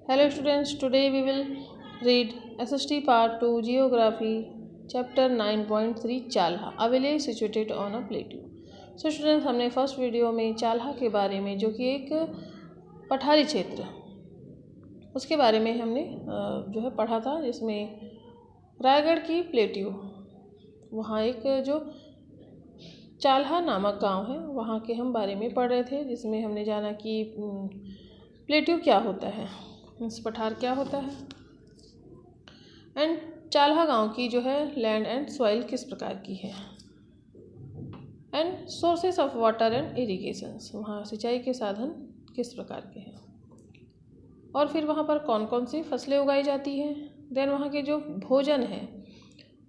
Hello students, today we will read SST Part 2 Geography Chapter 9.3 चाल्हा A village situated on a plateau. So students, हमने first video में चाल्हा के बारे में जो कि एक पठारी क्षेत्र उसके बारे में हमने जो है पढ़ा था, जिसमें रायगढ़ की प्लेट्यू वहाँ एक जो चाल्हा नामक गांव है वहाँ के हम बारे में पढ़ रहे थे, जिसमें हमने जाना कि प्लेट्यू क्या होता है, इस पठार क्या होता है, एंड चाल्हा गांव की जो है लैंड एंड सॉइल किस प्रकार की है, and sources of water and irrigations वहाँ सिंचाई के साधन किस प्रकार के हैं, और फिर वहाँ पर कौन कौन सी फसलें उगाई जाती हैं। देन वहाँ के जो भोजन है,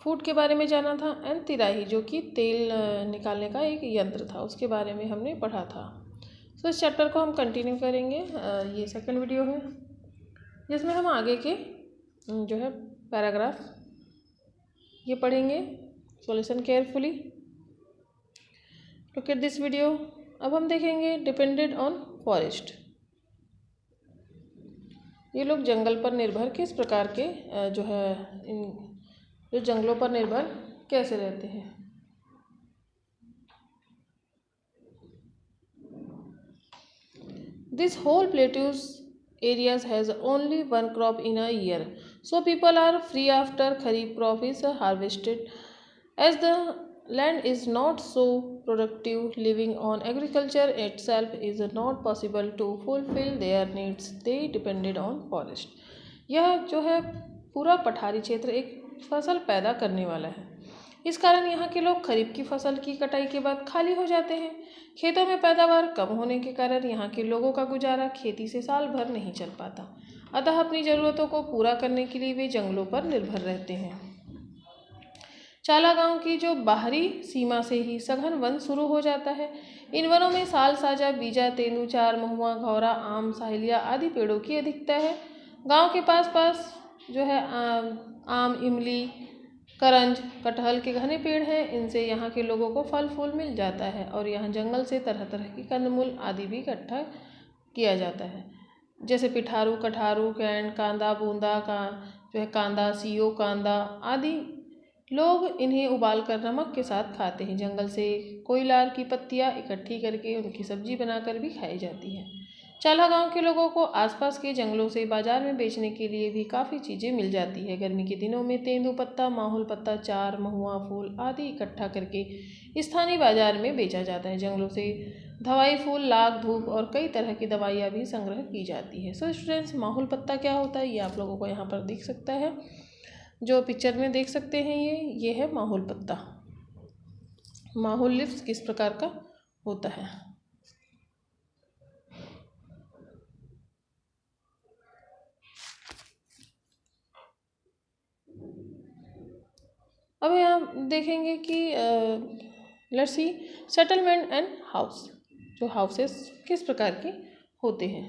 फूड के बारे में जाना था, एंड तिराही जो कि तेल निकालने का एक यंत्र था, उसके बारे में हमने पढ़ा था। तो इस चैप्टर को हम कंटिन्यू करेंगे। ये सेकंड वीडियो है जिसमें हम आगे के जो है पैराग्राफ ये पढ़ेंगे। Solution carefully, look at this video. अब हम देखेंगे डिपेंडेड ऑन फॉरेस्ट। ये लोग जंगल पर निर्भर किस प्रकार के जो है इन जो जंगलों पर निर्भर कैसे रहते हैं। This whole plateau's areas has only one crop in a year, so people are free after kharif crop is harvested. As the land is not so productive, living on agriculture itself is not possible to fulfill their needs. They depended on forest. यह जो है पूरा पठारी क्षेत्र एक फसल पैदा करने वाला है, इस कारण यहाँ के लोग खरीफ की फसल की कटाई के बाद खाली हो जाते हैं। खेतों में पैदावार कम होने के कारण यहाँ के लोगों का गुजारा खेती से साल भर नहीं चल पाता, अतः अपनी ज़रूरतों को पूरा करने के लिए वे जंगलों पर निर्भर रहते हैं। चाला गांव की जो बाहरी सीमा से ही सघन वन शुरू हो जाता है। इन वनों में साल, साजा, बीजा, तेंदुचार, महुआ, घौरा, आम, साहिलिया आदि पेड़ों की अधिकता है। गांव के पास जो है आम, इमली, करंज, कटहल के घने पेड़ हैं। इनसे यहाँ के लोगों को फल फूल मिल जाता है, और यहाँ जंगल से तरह तरह की कंदमूल आदि भी इकट्ठा किया जाता है, जैसे पिठारू, कठारू, कैंड, कांदा, बूंदा का जो है कांदा, सीओ कांदा आदि। लोग इन्हें उबालकर नमक के साथ खाते हैं। जंगल से कोयलार की पत्तियाँ इकट्ठी करके उनकी सब्जी बनाकर भी खाई जाती है। चाला गांव के लोगों को आसपास के जंगलों से बाजार में बेचने के लिए भी काफ़ी चीज़ें मिल जाती है। गर्मी के दिनों में तेंदू पत्ता, माहुल पत्ता, चार, महुआ फूल आदि इकट्ठा करके स्थानीय बाजार में बेचा जाता है। जंगलों से दवाई फूल, लाख, धूप और कई तरह की दवाइयाँ भी संग्रह की जाती है। सो स्टूडेंट्स, माहुल पत्ता क्या होता है ये आप लोगों को यहाँ पर दिख सकता है, जो पिक्चर में देख सकते हैं। ये है माहुल पत्ता। माहुल लिव्स किस प्रकार का होता है। अब यहाँ देखेंगे कि let's see settlement and house, जो हाउसेस किस प्रकार के होते हैं।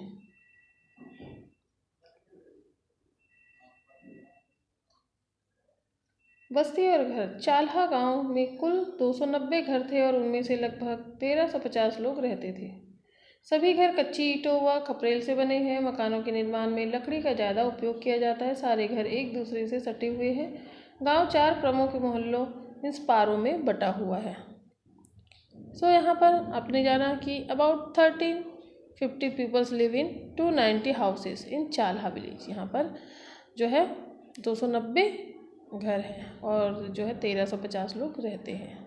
बस्ती और घर। चाल्हा गांव में कुल 290 घर थे और उनमें से लगभग 1350 लोग रहते थे। सभी घर कच्ची ईंटों व खपरेल से बने हैं। मकानों के निर्माण में लकड़ी का ज़्यादा उपयोग किया जाता है। सारे घर एक दूसरे से सटे हुए हैं। गांव 4 प्रमुख मोहल्लों मीन्स पारों में बटा हुआ है। सो यहाँ पर आपने जाना कि about 1350 peoples live in 290 houses in Chalha village. यहाँ पर जो है 290 घर हैं और जो है 1350 लोग रहते हैं।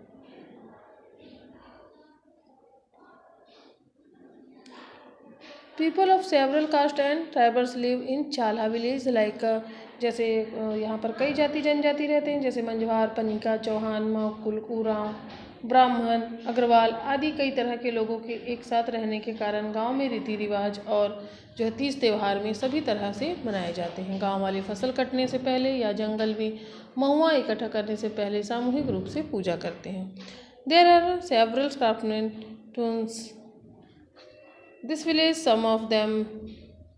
People of several caste and tribals live in Chalha village like, जैसे यहाँ पर कई जाति जनजाति रहते हैं, जैसे मंझवार, पनिका, चौहान, महकुल, उरांव, ब्राह्मण, अग्रवाल आदि। कई तरह के लोगों के एक साथ रहने के कारण गांव में रीति रिवाज और जो है तीज त्यौहार में सभी तरह से मनाए जाते हैं। गांव वाले फसल कटने से पहले या जंगल में महुआ इकट्ठा करने से पहले सामूहिक रूप से पूजा करते हैं। There are several craftsman tools this village, some of them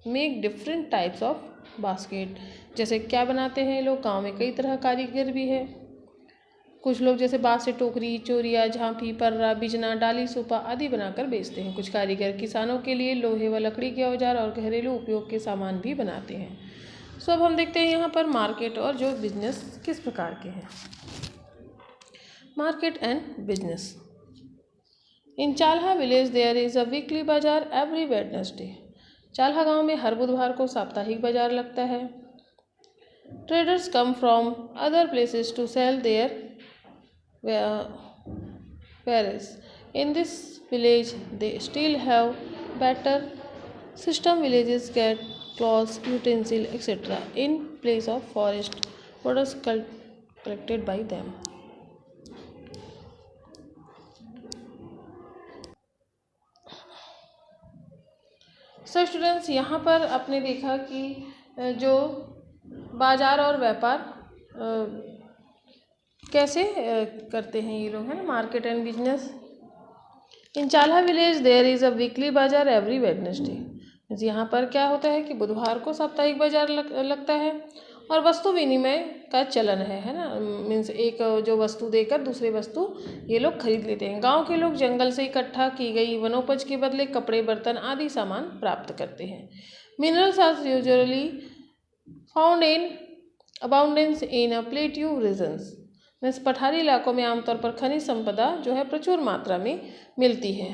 make different types of basket. जैसे क्या बनाते हैं लोग, गांव में कई तरह कारीगर भी है। कुछ लोग जैसे बाँस से टोकरी, चोरिया, झांपी, पर्रा, बिजना, डाली, सोपा आदि बनाकर बेचते हैं। कुछ कारीगर किसानों के लिए लोहे व लकड़ी के औजार और घरेलू उपयोग के सामान भी बनाते हैं। सो अब हम देखते हैं यहाँ पर मार्केट और जो बिजनेस किस प्रकार के हैं। Market and business. In Chalha village there is a weekly bazaar every Wednesday. Chalha गांव में हर बुधवार को साप्ताहिक बाजार लगता है। Traders come from other places to sell their wares. In this village they still have better system. Villages get clothes, utensil, etc. in place of forest products collected by them. So students, यहाँ पर आपने देखा कि जो बाजार और व्यापार कैसे करते हैं ये लोग, है ना, market and business. In Chalha village there is a weekly bazaar every Wednesday. यहाँ पर क्या होता है कि बुधवार को साप्ताहिक बाजार लगता है और वस्तु विनिमय का चलन है ना, मीन्स एक जो वस्तु देकर दूसरी वस्तु ये लोग खरीद लेते हैं। गांव के लोग जंगल से इकट्ठा की गई वनोपज के बदले कपड़े, बर्तन आदि सामान प्राप्त करते हैं। Minerals are usually found in abundance in a plateau regions. Means पठारी इलाकों में आमतौर पर खनिज संपदा जो है प्रचुर मात्रा में मिलती है।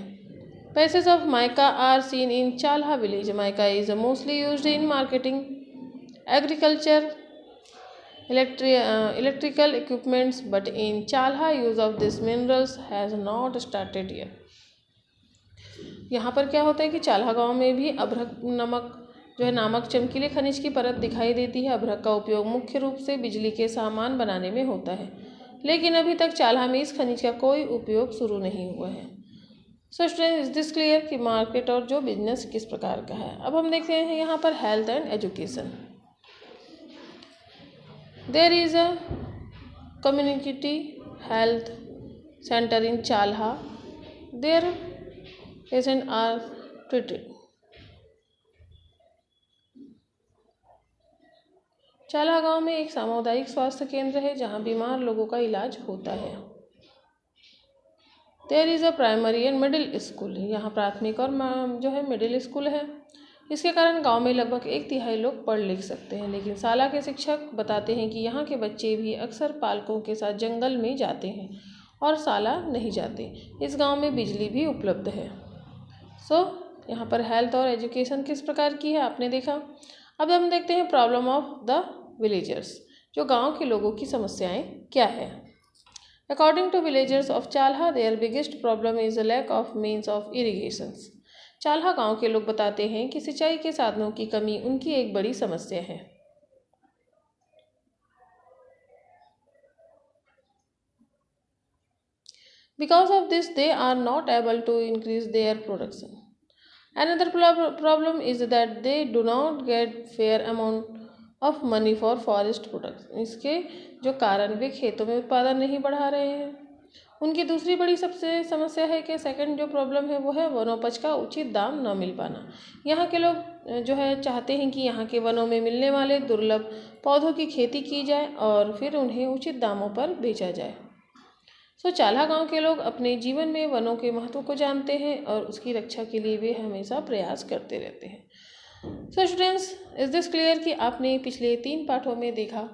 Passage of mica are seen in Chalha village. Mica is mostly used in marketing, agriculture, electrical equipments, but in Chalha use of these minerals has not started yet. यहाँ पर क्या होता है कि चाल्हा गांव में भी अभ्रक नमक जो है नामक चमकीले खनिज की परत दिखाई देती है। अभ्रक का उपयोग मुख्य रूप से बिजली के सामान बनाने में होता है, लेकिन अभी तक चाल्हा में इस खनिज का कोई उपयोग शुरू नहीं हुआ है। So student, is this clear कि मार्केट और जो बिजनेस किस प्रकार का है। अब हम देखते हैं यहाँ पर health and education. There is a community health center in Chalha. Their patients are treated. चाल्हा गांव में एक सामुदायिक स्वास्थ्य केंद्र है जहां बीमार लोगों का इलाज होता है। There is a primary and middle school. यहाँ प्राथमिक और जो है मिडिल स्कूल है। इसके कारण गांव में लगभग 1/3 लोग पढ़ लिख सकते हैं, लेकिन शाला के शिक्षक बताते हैं कि यहाँ के बच्चे भी अक्सर पालकों के साथ जंगल में जाते हैं और शाला नहीं जाते। इस गांव में बिजली भी उपलब्ध है। सो यहाँ पर हेल्थ और एजुकेशन किस प्रकार की है आपने देखा। अब हम देखते हैं प्रॉब्लम ऑफ द विलेजर्स, जो गाँव के लोगों की समस्याएँ क्या है। According to villagers of Chalha, their biggest problem is the lack of means of irrigations. Chalha गांव के लोग बताते हैं कि सिंचाई के साधनों की कमी उनकी एक बड़ी समस्या है। Because of this, they are not able to increase their production. Another problem is that they do not get fair amount of money for forest products. इसके जो कारण वे खेतों में उत्पादन नहीं बढ़ा रहे हैं। उनकी दूसरी बड़ी सबसे समस्या है कि सेकंड जो प्रॉब्लम है वो है वनोपज का उचित दाम न मिल पाना। यहाँ के लोग जो है चाहते हैं कि यहाँ के वनों में मिलने वाले दुर्लभ पौधों की खेती की जाए और फिर उन्हें उचित दामों पर बेचा जाए। सो चाल्हा गांव के लोग अपने जीवन में वनों के महत्व को जानते हैं और उसकी रक्षा के लिए वे हमेशा प्रयास करते रहते हैं। So students, is this clear कि आपने पिछले 3 पाठों में देखा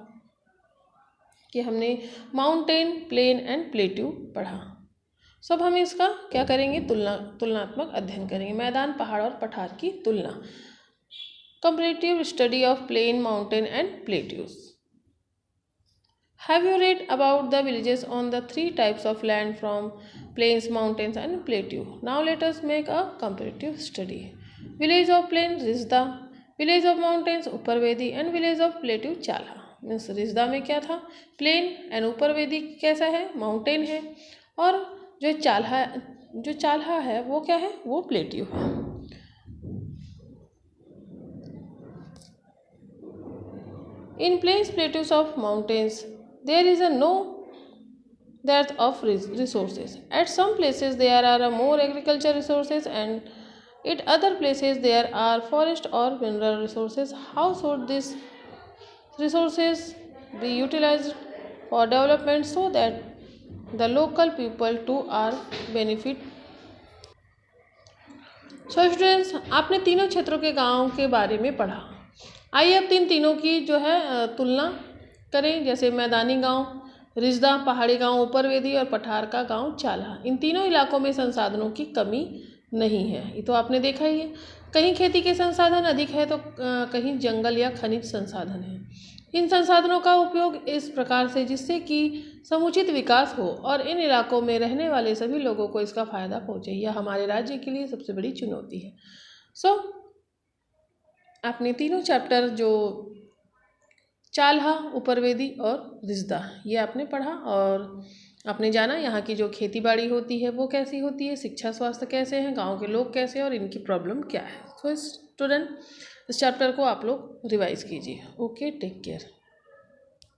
कि हमने माउंटेन, प्लेन एंड प्लेट्यू पढ़ा। सब हम इसका क्या करेंगे, तुलनात्मक अध्ययन करेंगे। मैदान, पहाड़ और पठार की तुलना, comparative study of plain, mountain and plateaus. Have you read about the villages on the 3 types of land from plains, mountains and plateau? Now let us make a comparative study. Village of plain Rizda, village of mountains Uppervedi and village of plateau Chalha. Means रिजदा में क्या था, plane, and ऊपरवेदी कैसा है, mountain है, और जो चाल्हा है वो क्या है, वो प्लेट्यू है। In plains, plateaus of mountains there is a no depth of resources. At some places there are more agriculture resources and at other places there are forest or mineral resources. How should these resources be utilized for development so that the local people to our benefit। So students, आपने तीनों क्षेत्रों के गांव के बारे में पढ़ा। आइए अब तीनों की जो है तुलना करें, जैसे मैदानी गांव रिजदा, पहाड़ी गांव ऊपरवेदी और पठार का गांव चाला। इन तीनों इलाकों में संसाधनों की कमी नहीं है, ये तो आपने देखा ही है। कहीं खेती के संसाधन अधिक है तो कहीं जंगल या खनिज संसाधन है। इन संसाधनों का उपयोग इस प्रकार से जिससे कि समुचित विकास हो और इन इलाकों में रहने वाले सभी लोगों को इसका फायदा पहुंचे, यह हमारे राज्य के लिए सबसे बड़ी चुनौती है। सो आपने तीनों चैप्टर जो चालहा, ऊपरवेदी और रिजदा, ये आपने पढ़ा और आपने जाना यहाँ की जो खेती बाड़ी होती है वो कैसी होती है, शिक्षा स्वास्थ्य कैसे हैं, गांव के लोग कैसे हैं और इनकी प्रॉब्लम क्या है। सो स्टूडेंट, इस चैप्टर को आप लोग रिवाइज कीजिए। Okay, take care.